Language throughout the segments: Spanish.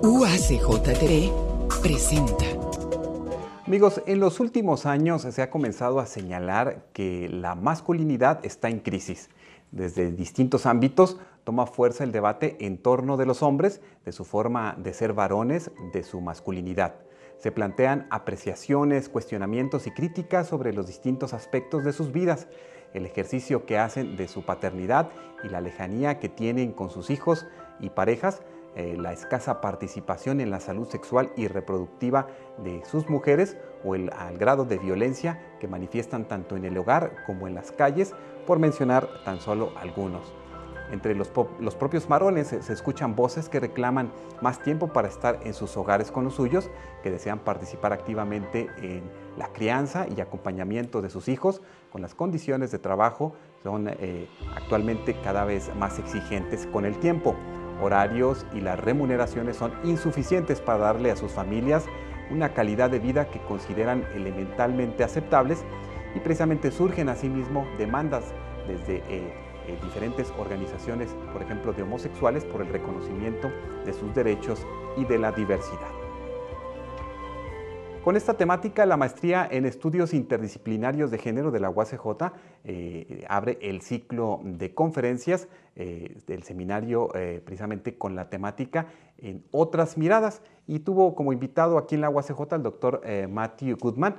UACJ presenta. Amigos, en los últimos años se ha comenzado a señalar que la masculinidad está en crisis. Desde distintos ámbitos toma fuerza el debate en torno de los hombres, de su forma de ser varones, de su masculinidad. Se plantean apreciaciones, cuestionamientos y críticas sobre los distintos aspectos de sus vidas, el ejercicio que hacen de su paternidad y la lejanía que tienen con sus hijos y parejas, la escasa participación en la salud sexual y reproductiva de sus mujeres o al grado de violencia que manifiestan tanto en el hogar como en las calles, por mencionar tan solo algunos. Entre los propios varones se escuchan voces que reclaman más tiempo para estar en sus hogares con los suyos, que desean participar activamente en la crianza y acompañamiento de sus hijos, con las condiciones de trabajo son actualmente cada vez más exigentes con el tiempo. Horarios y las remuneraciones son insuficientes para darle a sus familias una calidad de vida que consideran elementalmente aceptables, y precisamente surgen asimismo demandas desde diferentes organizaciones, por ejemplo de homosexuales, por el reconocimiento de sus derechos y de la diversidad. Con esta temática, la maestría en estudios interdisciplinarios de género de la UACJ abre el ciclo de conferencias del seminario precisamente con la temática en otras miradas, y tuvo como invitado aquí en la UACJ al doctor Matthew Goodman,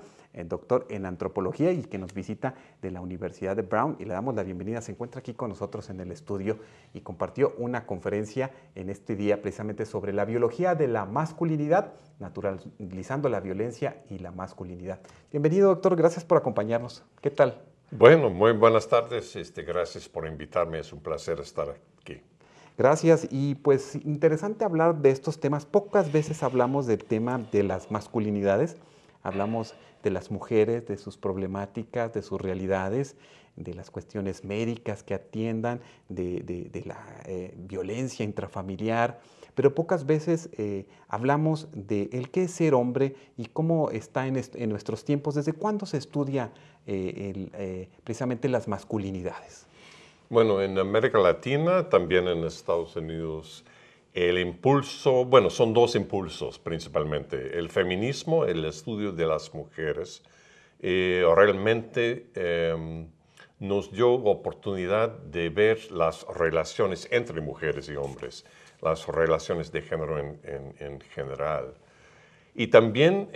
doctor en antropología y que nos visita de la Universidad de Brown, y le damos la bienvenida. Se encuentra aquí con nosotros en el estudio y compartió una conferencia en este día precisamente sobre la biología de la masculinidad, naturalizando la violencia y la masculinidad. Bienvenido, doctor, gracias por acompañarnos. ¿Qué tal? Bueno, muy buenas tardes, gracias por invitarme, es un placer estar aquí. Gracias, y pues interesante hablar de estos temas. Pocas veces hablamos del tema de las masculinidades, hablamos de las mujeres, de sus problemáticas, de sus realidades, de las cuestiones médicas que atiendan, de la violencia intrafamiliar, pero pocas veces hablamos de el qué es ser hombre y cómo está en nuestros tiempos, desde cuándo se estudia precisamente las masculinidades. Bueno, en América Latina, también en Estados Unidos, el impulso, bueno, son dos impulsos principalmente. El feminismo, el estudio de las mujeres, realmente nos dio oportunidad de ver las relaciones entre mujeres y hombres, las relaciones de género en general. Y también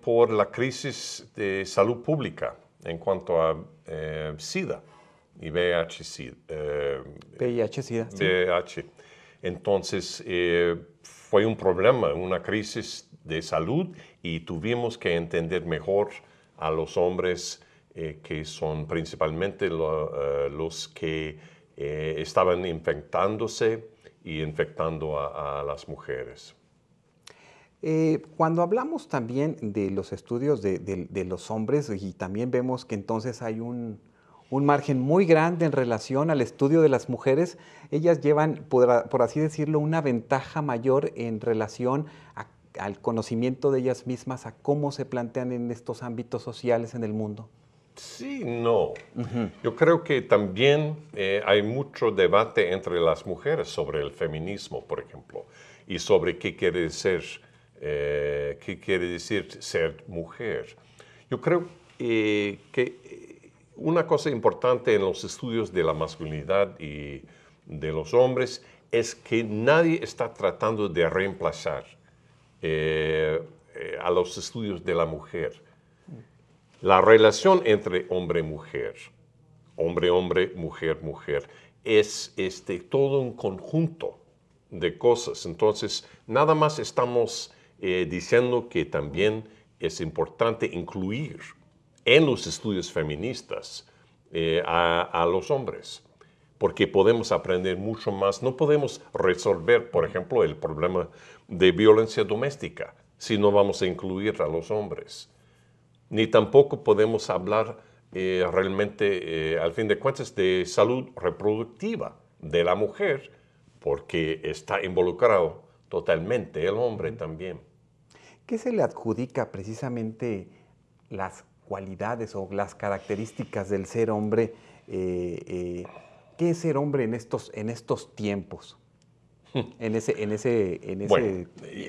por la crisis de salud pública en cuanto a SIDA y VIH-Sida. VIH-Sida, sí. VIH. Entonces, fue un problema, una crisis de salud, y tuvimos que entender mejor a los hombres que son principalmente los que estaban infectándose y infectando a las mujeres. Cuando hablamos también de los estudios de los hombres, y también vemos que entonces hay un margen muy grande en relación al estudio de las mujeres, ellas llevan, por así decirlo, una ventaja mayor en relación al conocimiento de ellas mismas, a cómo se plantean en estos ámbitos sociales en el mundo. Sí, no. Yo creo que también hay mucho debate entre las mujeres sobre el feminismo, por ejemplo, y sobre qué quiere decir ser mujer. Yo creo que una cosa importante en los estudios de la masculinidad y de los hombres es que nadie está tratando de reemplazar a los estudios de la mujer. La relación entre hombre-mujer, hombre-hombre, mujer-mujer, es todo un conjunto de cosas. Entonces, nada más estamos diciendo que también es importante incluir en los estudios feministas a los hombres, porque podemos aprender mucho más. No podemos resolver, por ejemplo, el problema de violencia doméstica si no vamos a incluir a los hombres. Ni tampoco podemos hablar realmente, al fin de cuentas, de salud reproductiva de la mujer, porque está involucrado totalmente el hombre también. ¿Qué se le adjudica precisamente las cualidades o las características del ser hombre? ¿Qué es ser hombre en estos tiempos? en ese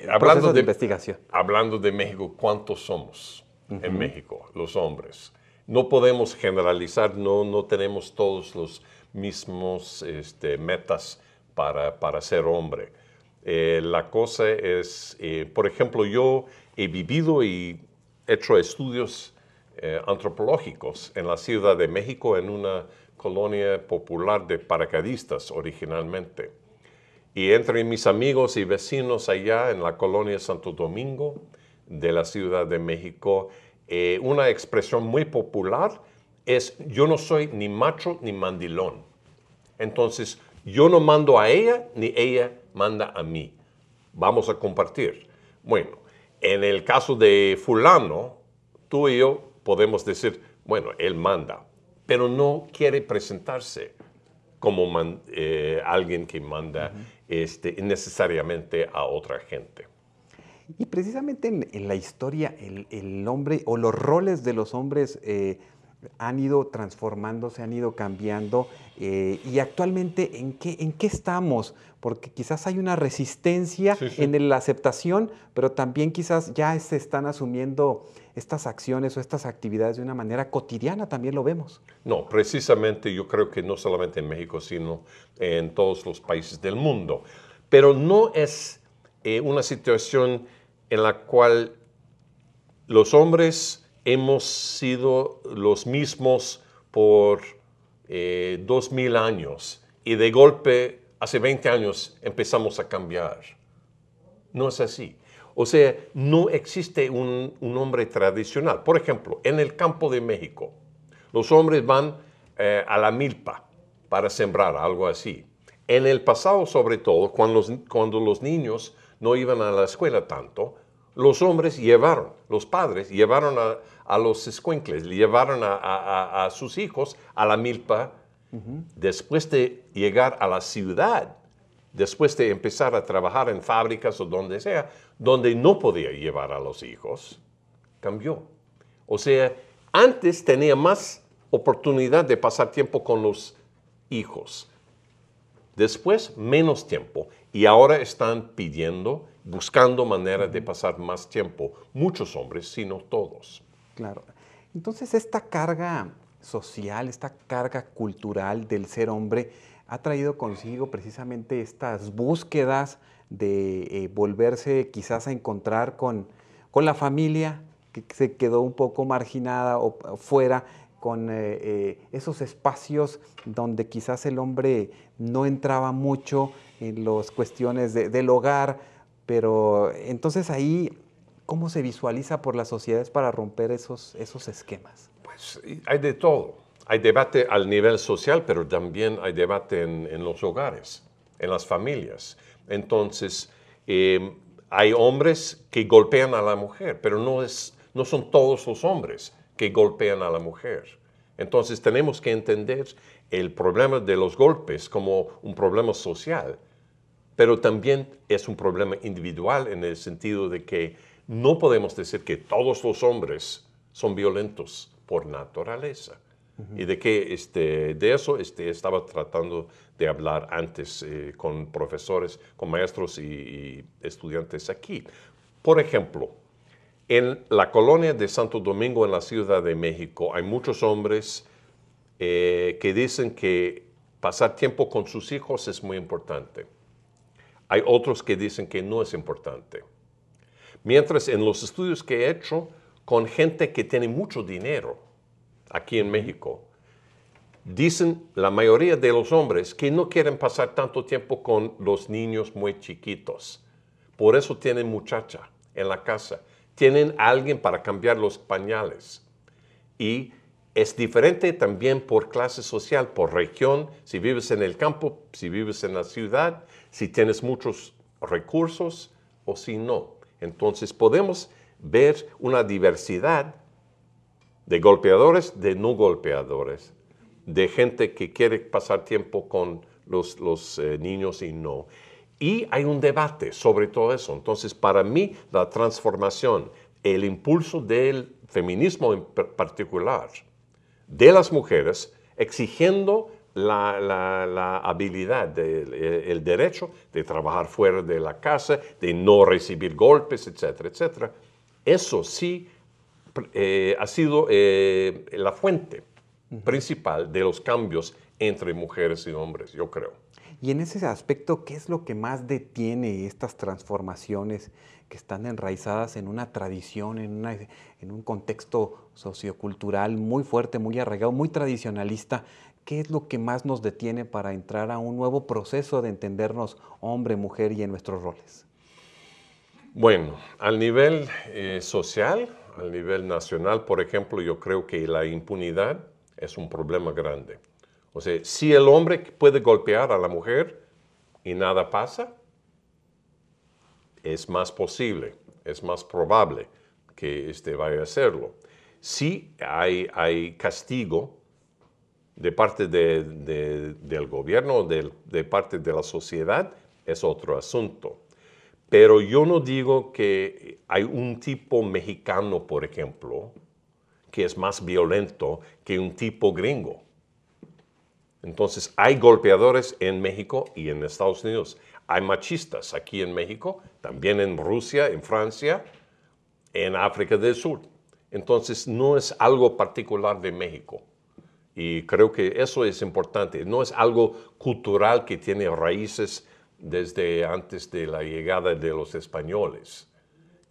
hablando proceso de de investigación. Hablando de México, ¿cuántos somos en México, los hombres? No podemos generalizar, no tenemos todos los mismos metas para ser hombre. La cosa es, por ejemplo, yo he vivido y hecho estudios antropológicos en la Ciudad de México, en una colonia popular de paracaidistas originalmente. Y entre mis amigos y vecinos allá en la colonia Santo Domingo de la Ciudad de México, una expresión muy popular es: yo no soy ni macho ni mandilón. Entonces, yo no mando a ella ni ella manda a mí. Vamos a compartir. Bueno, en el caso de fulano, tú y yo podemos decir, bueno, él manda, pero no quiere presentarse como alguien que manda necesariamente a otra gente. Y precisamente en la historia, el hombre o los roles de los hombres han ido transformándose, han ido cambiando. Y actualmente, ¿en qué estamos? Porque quizás hay una resistencia en la aceptación, pero también quizás ya se están asumiendo estas acciones o estas actividades de una manera cotidiana, también lo vemos. No, precisamente yo creo que no solamente en México, sino en todos los países del mundo. Pero no es una situación en la cual los hombres hemos sido los mismos por 2000 años y de golpe hace 20 años empezamos a cambiar. No es así. O sea, no existe un hombre tradicional. Por ejemplo, en el campo de México, los hombres van a la milpa para sembrar, algo así. En el pasado, sobre todo, cuando los niños no iban a la escuela tanto, los hombres los padres llevaron a los escuincles, llevaron a sus hijos a la milpa. Después de llegar a la ciudad, después de empezar a trabajar en fábricas o donde sea, donde no podía llevar a los hijos, cambió. O sea, antes tenía más oportunidad de pasar tiempo con los hijos. Después, menos tiempo. Y ahora están buscando maneras de pasar más tiempo. Muchos hombres, si no todos. Claro. Entonces, esta carga social, esta carga cultural del ser hombre ha traído consigo precisamente estas búsquedas de volverse quizás a encontrar con la familia que se quedó un poco marginada o fuera, con esos espacios donde quizás el hombre no entraba mucho en las cuestiones del hogar, pero entonces ahí, ¿cómo se visualiza por las sociedades para romper esos esquemas? Pues hay de todo. Hay debate al nivel social, pero también hay debate en los hogares, en las familias. Entonces, hay hombres que golpean a la mujer, pero no son todos los hombres que golpean a la mujer. Entonces, tenemos que entender el problema de los golpes como un problema social, pero también es un problema individual en el sentido de que no podemos decir que todos los hombres son violentos por naturaleza. Y de eso estaba tratando de hablar antes con profesores, con maestros y estudiantes aquí. Por ejemplo, en la colonia de Santo Domingo, en la Ciudad de México, hay muchos hombres que dicen que pasar tiempo con sus hijos es muy importante. Hay otros que dicen que no es importante. Mientras en los estudios que he hecho con gente que tiene mucho dinero, aquí en México, dicen la mayoría de los hombres que no quieren pasar tanto tiempo con los niños muy chiquitos. Por eso tienen muchacha en la casa. Tienen a alguien para cambiar los pañales. Y es diferente también por clase social, por región, si vives en el campo, si vives en la ciudad, si tienes muchos recursos o si no. Entonces podemos ver una diversidad de golpeadores, de no golpeadores, de gente que quiere pasar tiempo con los niños y no. Y hay un debate sobre todo eso. Entonces, para mí, la transformación, el impulso del feminismo en particular, de las mujeres, exigiendo la habilidad, el derecho de trabajar fuera de la casa, de no recibir golpes, etcétera, etcétera. Eso sí ha sido la fuente principal de los cambios entre mujeres y hombres, yo creo. Y en ese aspecto, ¿qué es lo que más detiene estas transformaciones que están enraizadas en una tradición, en un contexto sociocultural muy fuerte, muy arraigado, muy tradicionalista? ¿Qué es lo que más nos detiene para entrar a un nuevo proceso de entendernos hombre, mujer y en nuestros roles? Bueno, al nivel social, al nivel nacional, por ejemplo, yo creo que la impunidad es un problema grande. O sea, si el hombre puede golpear a la mujer y nada pasa, es más posible, es más probable que vaya a hacerlo. Si hay castigo de parte del gobierno, de parte de la sociedad, es otro asunto. Pero yo no digo que hay un tipo mexicano, por ejemplo, que es más violento que un tipo gringo. Entonces, hay golpeadores en México y en Estados Unidos. Hay machistas aquí en México, también en Rusia, en Francia, en África del Sur. Entonces, no es algo particular de México. Y creo que eso es importante. No es algo cultural que tiene raíces desde antes de la llegada de los españoles,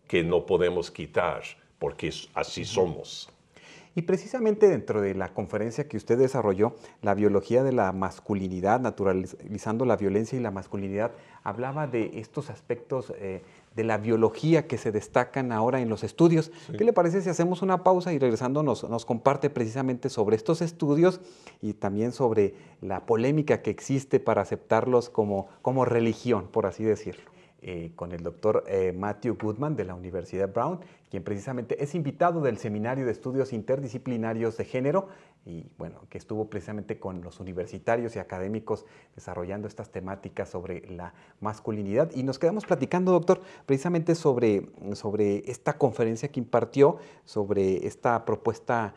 que no podemos quitar, porque así somos. Y precisamente dentro de la conferencia que usted desarrolló, la biología de la masculinidad, naturalizando la violencia y la masculinidad, hablaba de estos aspectos de la biología que se destacan ahora en los estudios. Sí. ¿Qué le parece si hacemos una pausa y regresando nos comparte precisamente sobre estos estudios y también sobre la polémica que existe para aceptarlos como religión, por así decirlo? Con el doctor Matthew Goodman de la Universidad Brown, quien precisamente es invitado del Seminario de Estudios Interdisciplinarios de Género y bueno, que estuvo precisamente con los universitarios y académicos desarrollando estas temáticas sobre la masculinidad. Y nos quedamos platicando, doctor, precisamente sobre esta conferencia que impartió, sobre esta propuesta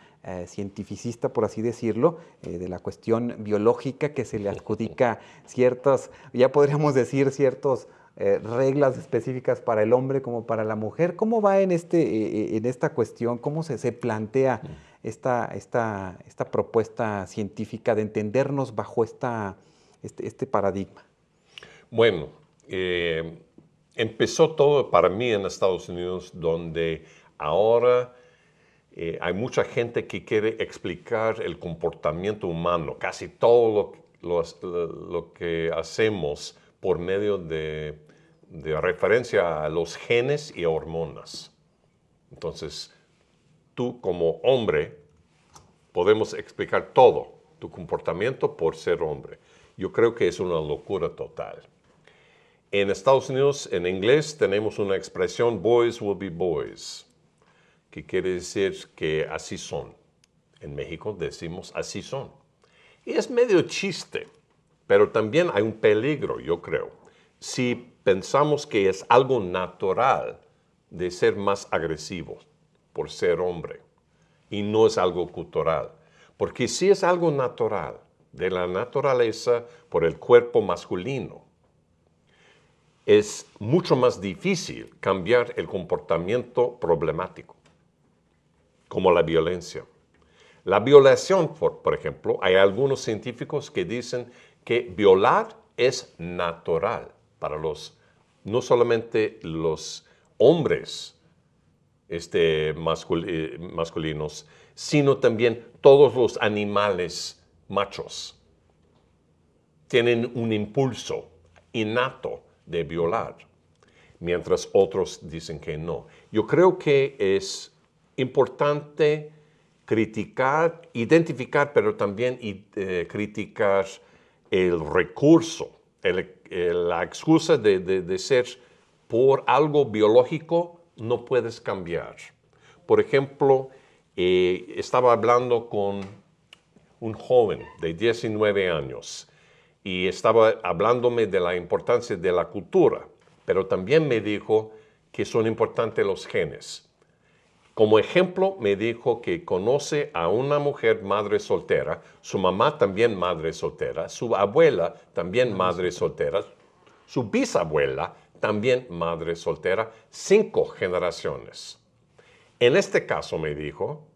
cientificista, por así decirlo, de la cuestión biológica que se le adjudica ciertas, ya podríamos decir ciertos reglas específicas para el hombre como para la mujer. ¿Cómo va en esta cuestión? ¿Cómo se plantea esta propuesta científica de entendernos bajo este paradigma? Bueno, empezó todo para mí en Estados Unidos, donde ahora hay mucha gente que quiere explicar el comportamiento humano, casi todo lo que hacemos por medio de referencia a los genes y hormonas. Entonces, tú como hombre podemos explicar todo tu comportamiento por ser hombre. Yo creo que es una locura total. En Estados Unidos, en inglés, tenemos una expresión, boys will be boys, que quiere decir que así son. En México decimos así son. Y es medio chiste, pero también hay un peligro, yo creo. Si pensamos que es algo natural de ser más agresivo por ser hombre y no es algo cultural. Porque si es algo natural, de la naturaleza por el cuerpo masculino, es mucho más difícil cambiar el comportamiento problemático, como la violencia. La violación, por ejemplo, hay algunos científicos que dicen que violar es natural para no solamente los hombres masculinos, sino también todos los animales machos. Tienen un impulso innato de violar, mientras otros dicen que no. Yo creo que es importante criticar, identificar, pero también criticar el recurso, la excusa de ser por algo biológico no puedes cambiar. Por ejemplo, estaba hablando con un joven de 19 años y estaba hablándome de la importancia de la cultura, pero también me dijo que son importantes los genes. Como ejemplo, me dijo que conoce a una mujer madre soltera, su mamá también madre soltera, su abuela también madre soltera, su bisabuela también madre soltera, 5 generaciones. En este caso, me dijo,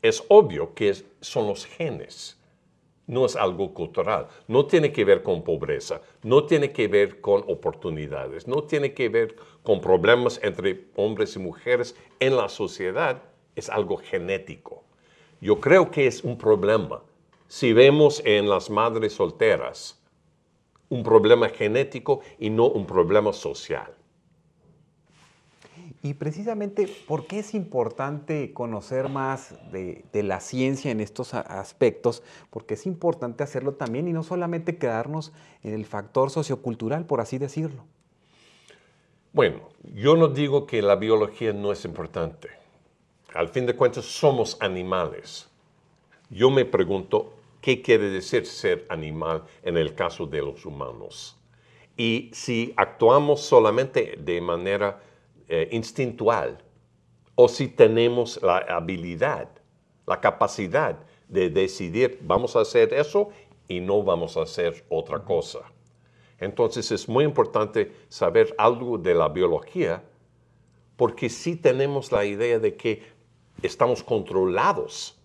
es obvio que son los genes. No es algo cultural, no tiene que ver con pobreza, no tiene que ver con oportunidades, no tiene que ver con problemas entre hombres y mujeres en la sociedad, es algo genético. Yo creo que es un problema. Si vemos en las madres solteras un problema genético y no un problema social. Y precisamente, ¿por qué es importante conocer más de la ciencia en estos aspectos? Porque es importante hacerlo también y no solamente quedarnos en el factor sociocultural, por así decirlo. Bueno, yo no digo que la biología no es importante. Al fin de cuentas, somos animales. Yo me pregunto, ¿qué quiere decir ser animal en el caso de los humanos? Y si actuamos solamente de manera instintual, o si tenemos la habilidad, la capacidad de decidir, vamos a hacer eso y no vamos a hacer otra cosa. Entonces es muy importante saber algo de la biología, porque si tenemos la idea de que estamos controlados,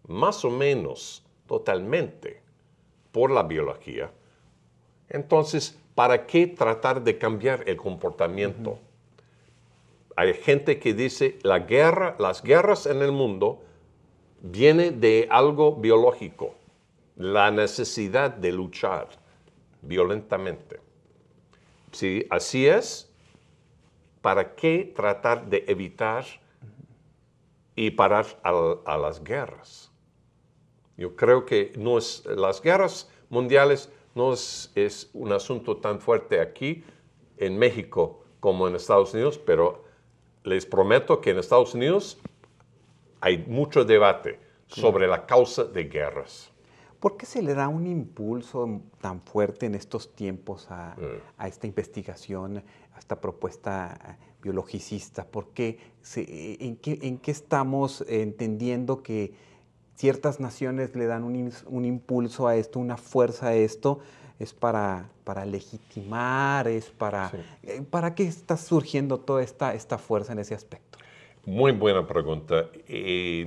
más o menos totalmente, por la biología, entonces, ¿para qué tratar de cambiar el comportamiento? Hay gente que dice las guerras en el mundo vienen de algo biológico, la necesidad de luchar violentamente. Si así es, ¿para qué tratar de evitar y parar a las guerras? Yo creo que las guerras mundiales no es un asunto tan fuerte aquí en México como en Estados Unidos, pero les prometo que en Estados Unidos hay mucho debate sobre la causa de guerras. ¿Por qué se le da un impulso tan fuerte en estos tiempos a esta investigación, a esta propuesta biologicista? ¿Por qué en qué estamos entendiendo que ciertas naciones le dan un impulso a esto, una fuerza a esto? ¿Es para legitimar? ¿Es para, para qué está surgiendo toda esta fuerza en ese aspecto? Muy buena pregunta.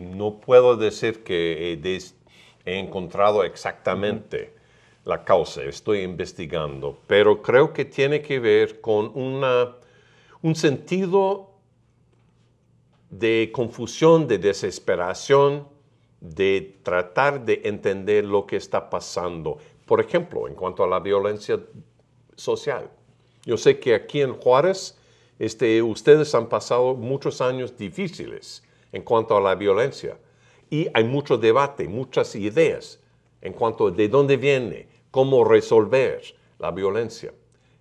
No puedo decir que he encontrado exactamente la causa, estoy investigando, pero creo que tiene que ver con un sentido de confusión, de desesperación, de tratar de entender lo que está pasando. Por ejemplo, en cuanto a la violencia social. Yo sé que aquí en Juárez, ustedes han pasado muchos años difíciles en cuanto a la violencia. Y hay mucho debate, muchas ideas en cuanto a de dónde viene, cómo resolver la violencia.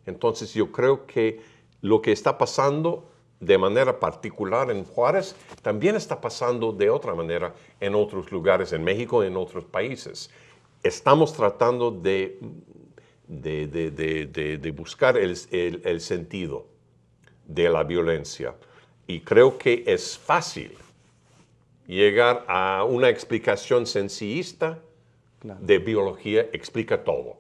Entonces yo creo que lo que está pasando de manera particular en Juárez también está pasando de otra manera en otros lugares, en México y en otros países. Estamos tratando de buscar el sentido de la violencia. Y creo que es fácil llegar a una explicación sencillista de biología, explica todo.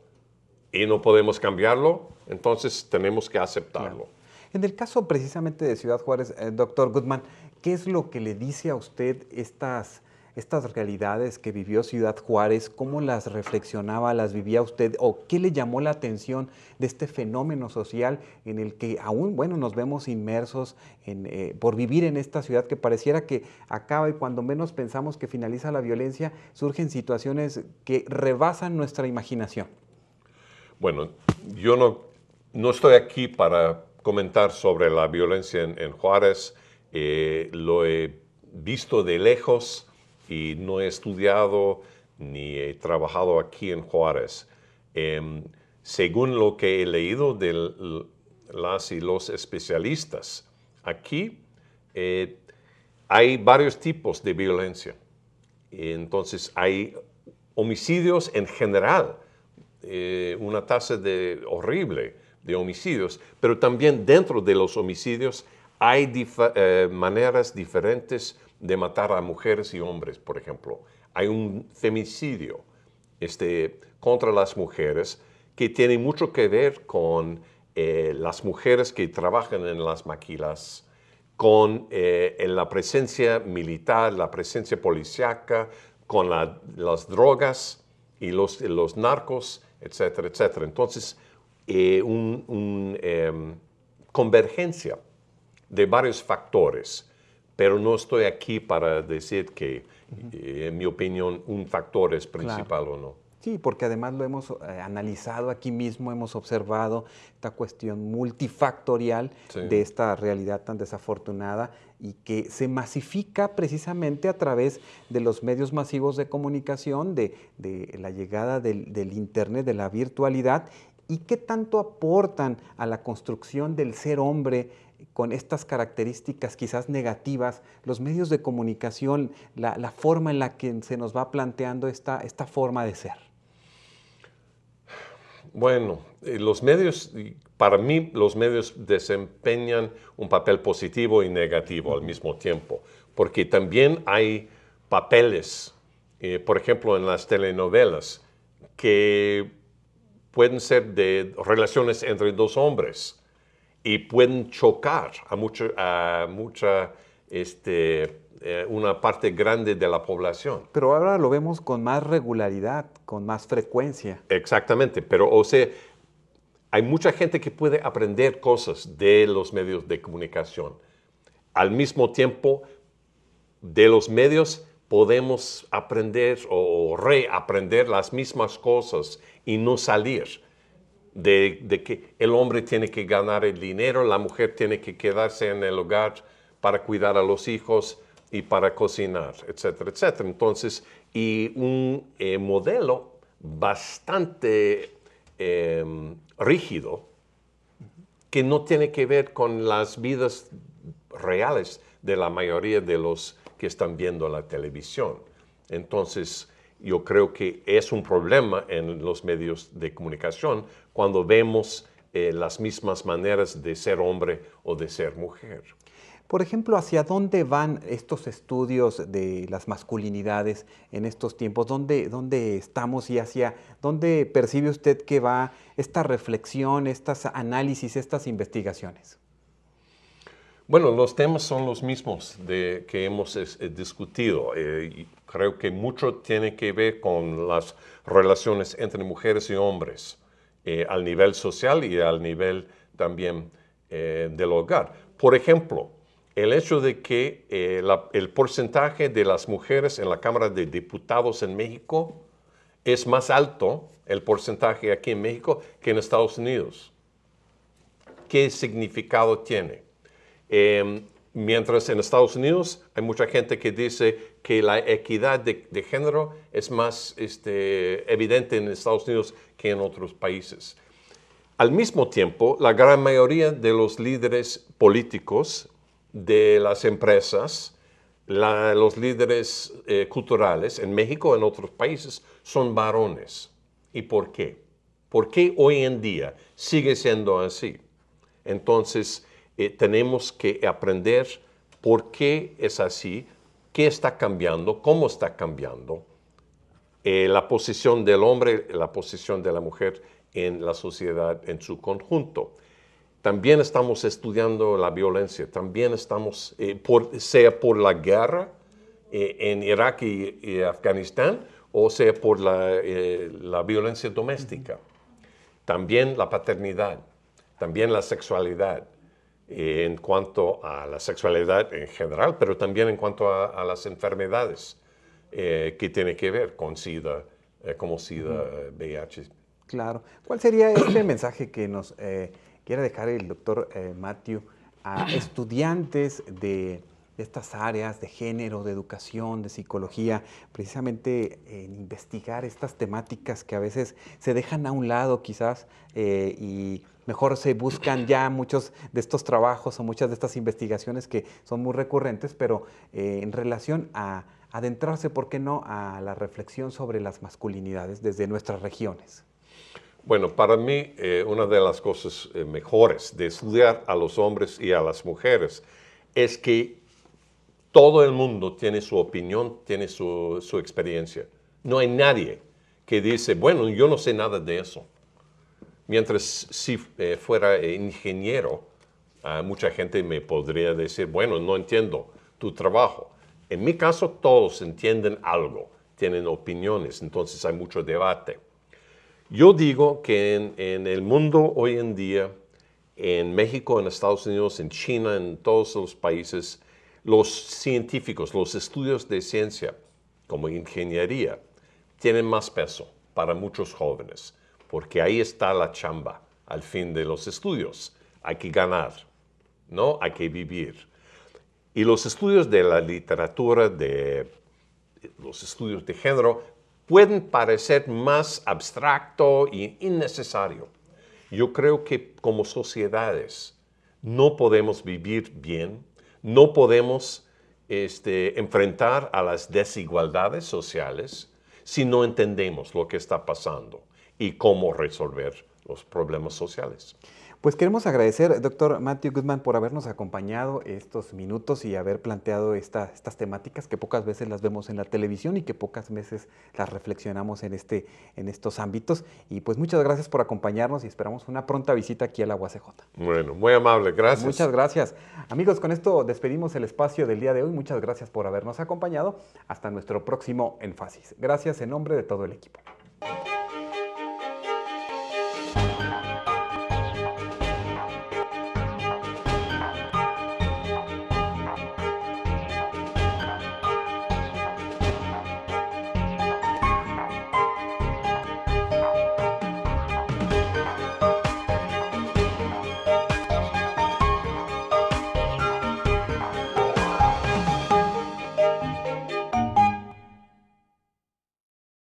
Y no podemos cambiarlo, entonces tenemos que aceptarlo. Claro. En el caso precisamente de Ciudad Juárez, doctor Goodman, ¿qué es lo que le dice a usted estas realidades que vivió Ciudad Juárez? ¿Cómo las reflexionaba, las vivía usted? ¿O qué le llamó la atención de este fenómeno social en el que aún, bueno, nos vemos inmersos por vivir en esta ciudad que pareciera que acaba y cuando menos pensamos que finaliza la violencia, surgen situaciones que rebasan nuestra imaginación? Bueno, yo no estoy aquí para comentar sobre la violencia en Juárez. Lo he visto de lejos y no he estudiado ni he trabajado aquí en Juárez. Según lo que he leído de las y los especialistas, aquí hay varios tipos de violencia. Entonces hay homicidios en general, una tasa horrible de homicidios, pero también dentro de los homicidios hay maneras diferentes de matar a mujeres y hombres, por ejemplo. Hay un femicidio contra las mujeres que tiene mucho que ver con las mujeres que trabajan en las maquilas, con la presencia militar, la presencia policíaca, con las drogas y los narcos, etcétera, etcétera. Entonces, convergencia de varios factores, pero no estoy aquí para decir que, en mi opinión, un factor es principal o no. Sí, porque además lo hemos analizado aquí mismo, hemos observado esta cuestión multifactorial de esta realidad tan desafortunada y que se masifica precisamente a través de los medios masivos de comunicación, de la llegada del Internet, de la virtualidad, y qué tanto aportan a la construcción del ser hombre con estas características quizás negativas, los medios de comunicación, la forma en la que se nos va planteando esta forma de ser. Bueno, para mí los medios desempeñan un papel positivo y negativo al mismo tiempo, porque también hay papeles, por ejemplo, en las telenovelas, que pueden ser de relaciones entre dos hombres y pueden chocar a una parte grande de la población. Pero ahora lo vemos con más regularidad, con más frecuencia. Exactamente, pero hay mucha gente que puede aprender cosas de los medios de comunicación. Al mismo tiempo, de los medios podemos aprender o reaprender las mismas cosas y no salir de que el hombre tiene que ganar el dinero, la mujer tiene que quedarse en el hogar para cuidar a los hijos y para cocinar, etcétera, etcétera. Entonces, y un modelo bastante rígido que no tiene que ver con las vidas reales de la mayoría de los que están viendo la televisión. Entonces, yo creo que es un problema en los medios de comunicación cuando vemos las mismas maneras de ser hombre o de ser mujer. Por ejemplo, ¿hacia dónde van estos estudios de las masculinidades en estos tiempos? ¿Dónde estamos y hacia dónde percibe usted que va esta reflexión, estos análisis, estas investigaciones? Bueno, los temas son los mismos que hemos discutido. Creo que mucho tiene que ver con las relaciones entre mujeres y hombres al nivel social y al nivel también del hogar. Por ejemplo, el hecho de que el porcentaje de las mujeres en la Cámara de Diputados en México es más alto, el porcentaje aquí en México, que en Estados Unidos. ¿Qué significado tiene? Mientras en Estados Unidos hay mucha gente que dice que la equidad de género es más evidente en Estados Unidos que en otros países. Al mismo tiempo, la gran mayoría de los líderes políticos de las empresas, los líderes culturales en México y en otros países son varones. ¿Y por qué? ¿Por qué hoy en día sigue siendo así? Entonces, tenemos que aprender por qué es así, qué está cambiando, cómo está cambiando la posición del hombre, la posición de la mujer en la sociedad en su conjunto. También estamos estudiando la violencia, también estamos, sea por la guerra en Irak y Afganistán, o sea por la violencia doméstica. También la paternidad, también la sexualidad, en cuanto a la sexualidad en general, pero también en cuanto a las enfermedades que tienen que ver con SIDA, como SIDA, VIH. Claro. ¿Cuál sería este mensaje que nos quiere dejar el doctor Matthew a estudiantes de estas áreas de género, de educación, de psicología, precisamente en investigar estas temáticas que a veces se dejan a un lado quizás y mejor se buscan ya muchos de estos trabajos o muchas de estas investigaciones que son muy recurrentes, pero en relación a adentrarse, ¿por qué no?, a la reflexión sobre las masculinidades desde nuestras regiones? Bueno, para mí, una de las cosas mejores de estudiar a los hombres y a las mujeres es que todo el mundo tiene su opinión, tiene su experiencia. No hay nadie que dice, bueno, yo no sé nada de eso. Mientras si fuera ingeniero, mucha gente me podría decir, bueno, no entiendo tu trabajo. En mi caso, todos entienden algo, tienen opiniones, entonces hay mucho debate. Yo digo que en el mundo hoy en día, en México, en Estados Unidos, en China, en todos los países, los científicos, los estudios de ciencia, como ingeniería, tienen más peso para muchos jóvenes, porque ahí está la chamba al fin de los estudios. Hay que ganar, ¿no? Hay que vivir. Y los estudios de la literatura, de los estudios de género, pueden parecer más abstracto e innecesario. Yo creo que como sociedades no podemos vivir bien, no podemos enfrentar a las desigualdades sociales si no entendemos lo que está pasando y cómo resolver los problemas sociales. Pues queremos agradecer, doctor Matthew Goodman, por habernos acompañado estos minutos y haber planteado estas temáticas que pocas veces las vemos en la televisión y que pocas veces las reflexionamos en estos ámbitos. Y pues muchas gracias por acompañarnos y esperamos una pronta visita aquí a la UACJ. Bueno, muy amable, gracias. Muchas gracias. Amigos, con esto despedimos el espacio del día de hoy. Muchas gracias por habernos acompañado. Hasta nuestro próximo Énfasis. Gracias en nombre de todo el equipo.